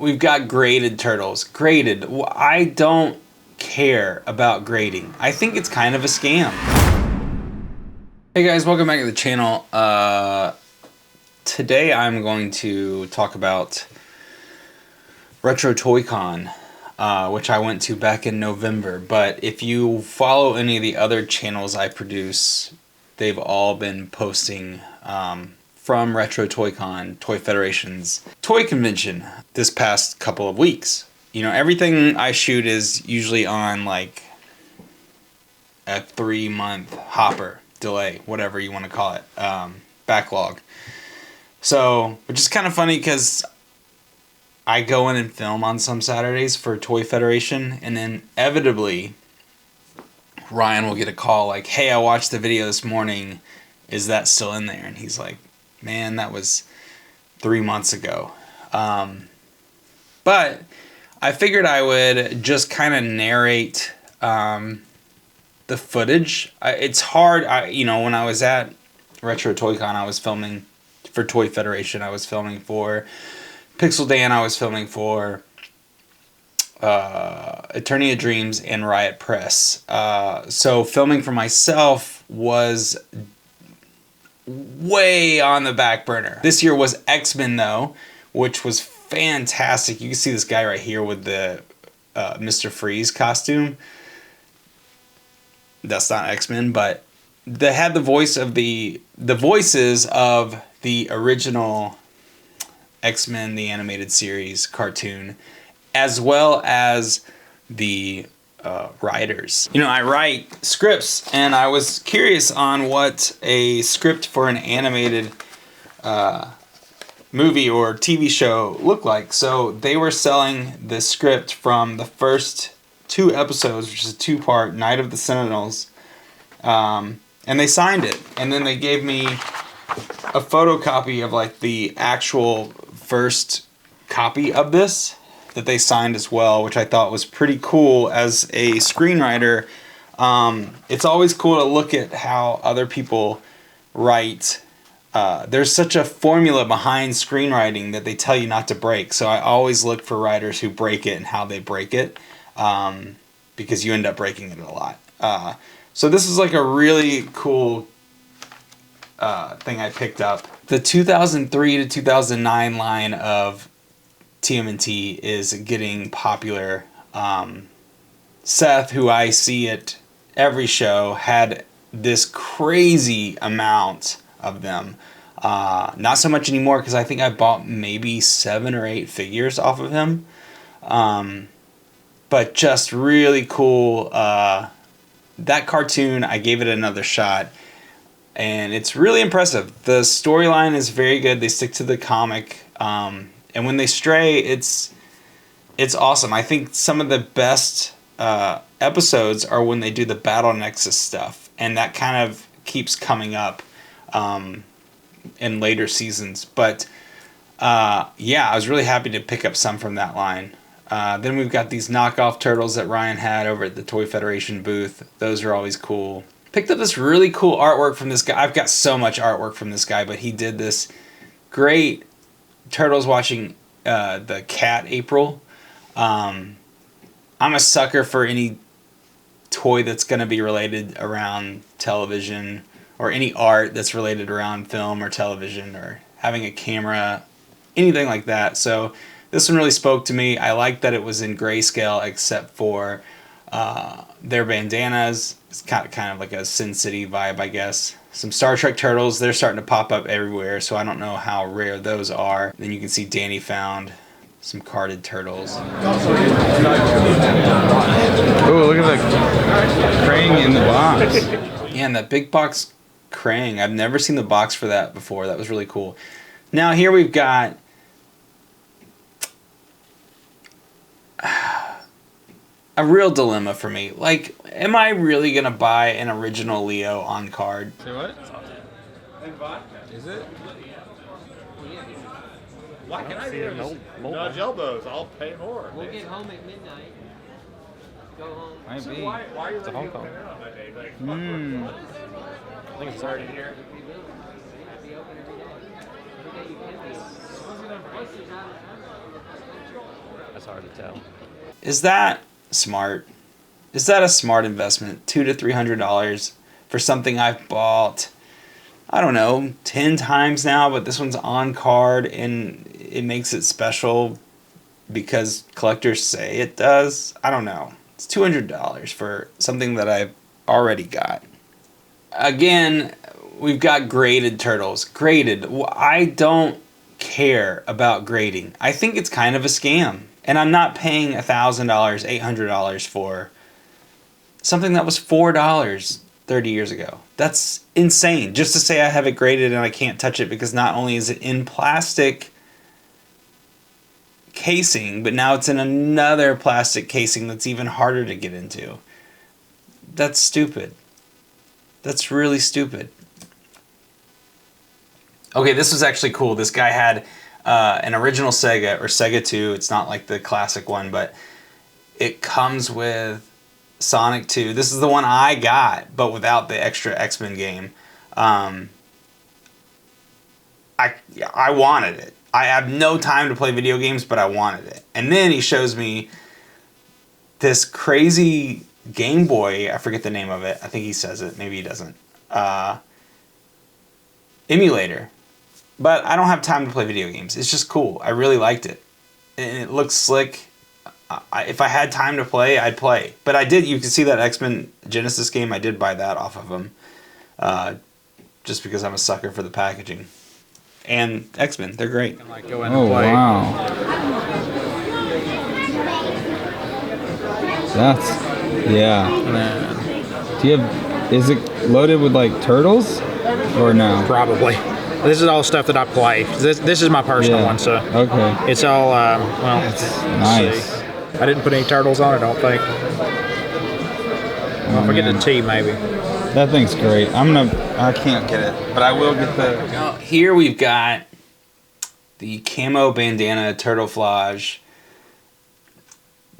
we've got graded turtles. Graded. I don't care about grading. I think it's kind of a scam. Hey guys, welcome back to the channel. Today I'm going to talk about Retro Toy Con, which I went to back in November. But if you follow any of the other channels I produce, they've all been posting from Retro Toy Con, Toy Federation's toy convention this past couple of weeks. You know, everything I shoot is usually on like a 3-month hopper delay, whatever you want to call it, backlog. So, which is kind of funny because I go in and film on some Saturdays for Toy Federation, and then inevitably Ryan will get a call like, hey, I watched the video this morning, is that still in there? And he's like, man, that was 3 months ago. But I figured I would just kind of narrate the footage. It's hard, you know, when I was at Retro Toy Con, I was filming for Toy Federation, I was filming for Pixel Dan, I was filming for Eternia Dreams and Riot Press. So filming for myself was way on the back burner. This year was X-Men though, which was fantastic. You can see this guy right here with the Mr. Freeze costume. That's not X-Men, but they had the voices of the original X-Men, the animated series cartoon, as well as the writers. You know, I write scripts, and I was curious on what a script for an animated movie or TV show looked like. So they were selling the script from the first 2 episodes, which is a 2-part Night of the Sentinels, and they signed it, and then they gave me a photocopy of like the actual first copy of this that they signed as well, which I thought was pretty cool as a screenwriter. It's always cool to look at how other people write. There's such a formula behind screenwriting that they tell you not to break. So I always look for writers who break it and how they break it, because you end up breaking it a lot. So this is like a really cool thing I picked up. The 2003 to 2009 line of TMNT is getting popular. Seth, who I see at every show, had this crazy amount of them. Not so much anymore because I think I bought maybe 7 or 8 figures off of him. But just really cool. That cartoon, I gave it another shot, and it's really impressive. The storyline is very good. They stick to the comic. And when they stray, it's awesome. I think some of the best episodes are when they do the Battle Nexus stuff, and that kind of keeps coming up in later seasons. But yeah, I was really happy to pick up some from that line. Then we've got these knockoff turtles that Ryan had over at the Toy Federation booth. Those are always cool. Picked up this really cool artwork from this guy. I've got so much artwork from this guy, but he did this great Turtles watching the cat April. I'm a sucker for any toy that's going to be related around television, or any art that's related around film or television, or having a camera, anything like that. So this one really spoke to me. I like that it was in grayscale except for their bandanas. It's kind of like a Sin City vibe, I guess. Some Star Trek turtles, they're starting to pop up everywhere, so I don't know how rare those are. Then you can see Danny found some carded turtles. Oh, look at the Krang in the box. Yeah, and that big box Krang. I've never seen the box for that before. That was really cool. Now here we've got a real dilemma for me. Like, am I really gonna buy an original Leo on card? Say what? Is it? Why can I do nudge elbows? I'll pay more. We'll get home at midnight. Go home. Might be. Why are you It's a letting Hong me Kong. open it on that day? Like, I think it's already here. Be open every day. Every day you can be. That's hard to tell. Is that smart? Is that a smart investment? $200 to $300 for something I've bought, I don't know, 10 times now, but this one's on card and it makes it special because collectors say it does. I don't know. It's $200 for something that I've already got. Again, we've got graded turtles. Graded. I don't care about grading. I think it's kind of a scam. And I'm not paying $1,000, $800 for something that was $4 30 years ago. That's insane. Just to say I have it graded and I can't touch it because not only is it in plastic casing, but now it's in another plastic casing that's even harder to get into. That's stupid. That's really stupid. Okay, this was actually cool. This guy had an original Sega, or Sega 2. It's not like the classic one, but it comes with Sonic 2. This is the one I got, but without the extra X-Men game. I wanted it. I have no time to play video games, but I wanted it. And then he shows me this crazy Game Boy, I forget the name of it. I think he says it. Maybe he doesn't. Emulator. But I don't have time to play video games. It's just cool. I really liked it. And it looks slick. If I had time to play, I'd play. But I did. You can see that X-Men Genesis game. I did buy that off of him. Just because I'm a sucker for the packaging. And X-Men. They're great. Oh, wow. That's... Yeah. Do you have... Is it loaded with, like, turtles? Or no? Probably. This is all stuff that I play. This is my personal one, so okay. It's all well. That's nice. See. I didn't put any turtles on it. I don't think. Well, forget the T, maybe. That thing's great. I can't get it, but I will get the. Here we've got the camo bandana turtleflage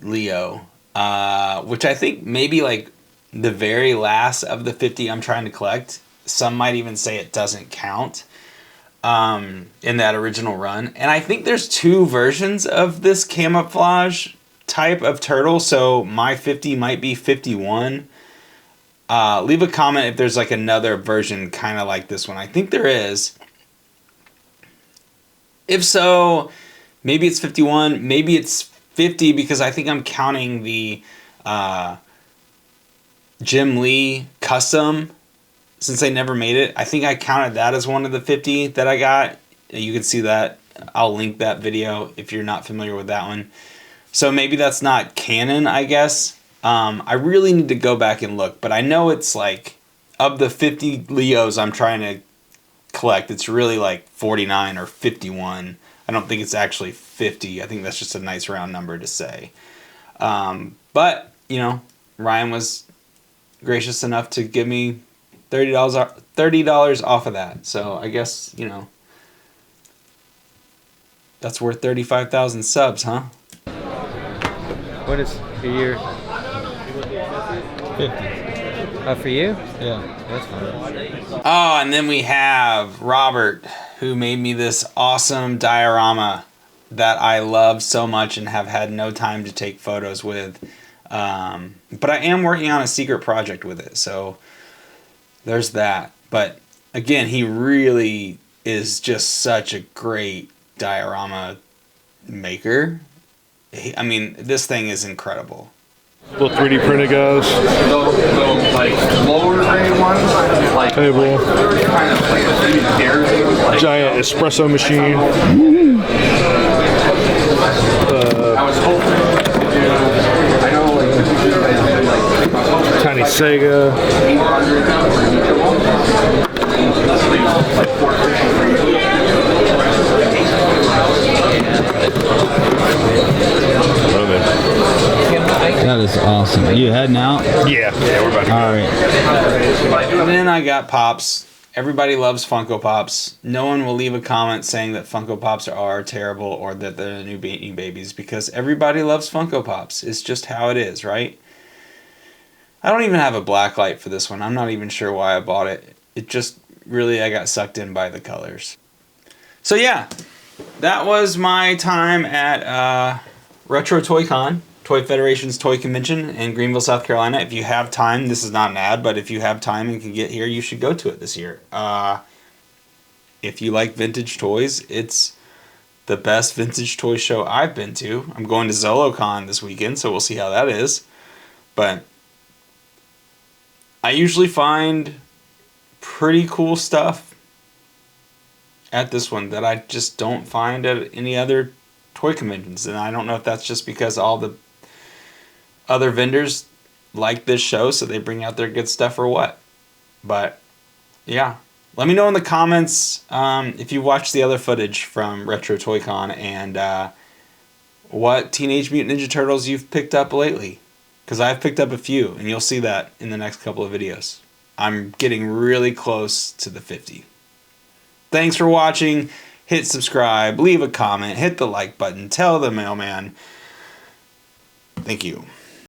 Leo, which I think maybe like the very last of the 50 I'm trying to collect. Some might even say it doesn't count in that original run. And I think there's 2 versions of this camouflage type of turtle, so my 50 might be 51. Leave a comment if there's like another version kind of like this one. I think there is. If so, maybe it's 51, maybe it's 50, because I think I'm counting the Jim Lee custom. Since they never made it, I think I counted that as one of the 50 that I got. You can see that. I'll link that video if you're not familiar with that one. So maybe that's not canon, I guess. I really need to go back and look, but I know it's like, of the 50 Leos I'm trying to collect, it's really like 49 or 51. I don't think it's actually 50. I think that's just a nice round number to say. But, you know, Ryan was gracious enough to give me $30 off of that. So I guess, you know, that's worth 35,000 subs, huh? What is for you? 50. For you? Yeah. That's fine. Oh, and then we have Robert, who made me this awesome diorama that I love so much and have had no time to take photos with. But I am working on a secret project with it, so there's that. But again, he really is just such a great diorama maker. I mean, this thing is incredible. Little 3D printed guys. Like lower grade ones, like table. Kind of like Giant espresso machine. I was hoping. I know, like Tiny Sega. That is awesome. Are you heading out? Yeah, we're about to go. All right. And then I got Pops. Everybody loves Funko Pops. No one will leave a comment saying that Funko Pops are terrible or that they're the new Beanie Babies, because everybody loves Funko Pops. It's just how it is, right? I don't even have a black light for this one. I'm not even sure why I bought it. It just really, I got sucked in by the colors. So yeah, that was my time at Retro Toy Con, Toy Federation's toy convention in Greenville, South Carolina. If you have time, this is not an ad, but if you have time and can get here, you should go to it this year. If you like vintage toys, it's the best vintage toy show I've been to. I'm going to ZoloCon this weekend, so we'll see how that is. But I usually find pretty cool stuff at this one that I just don't find at any other toy conventions. And I don't know if that's just because all the other vendors like this show, so they bring out their good stuff or what. But yeah, let me know in the comments if you watched the other footage from Retro Toy Con and what Teenage Mutant Ninja Turtles you've picked up lately. Because I've picked up a few, and you'll see that in the next couple of videos. I'm getting really close to the 50. Thanks for watching. Hit subscribe, leave a comment, hit the like button, tell the mailman. Thank you.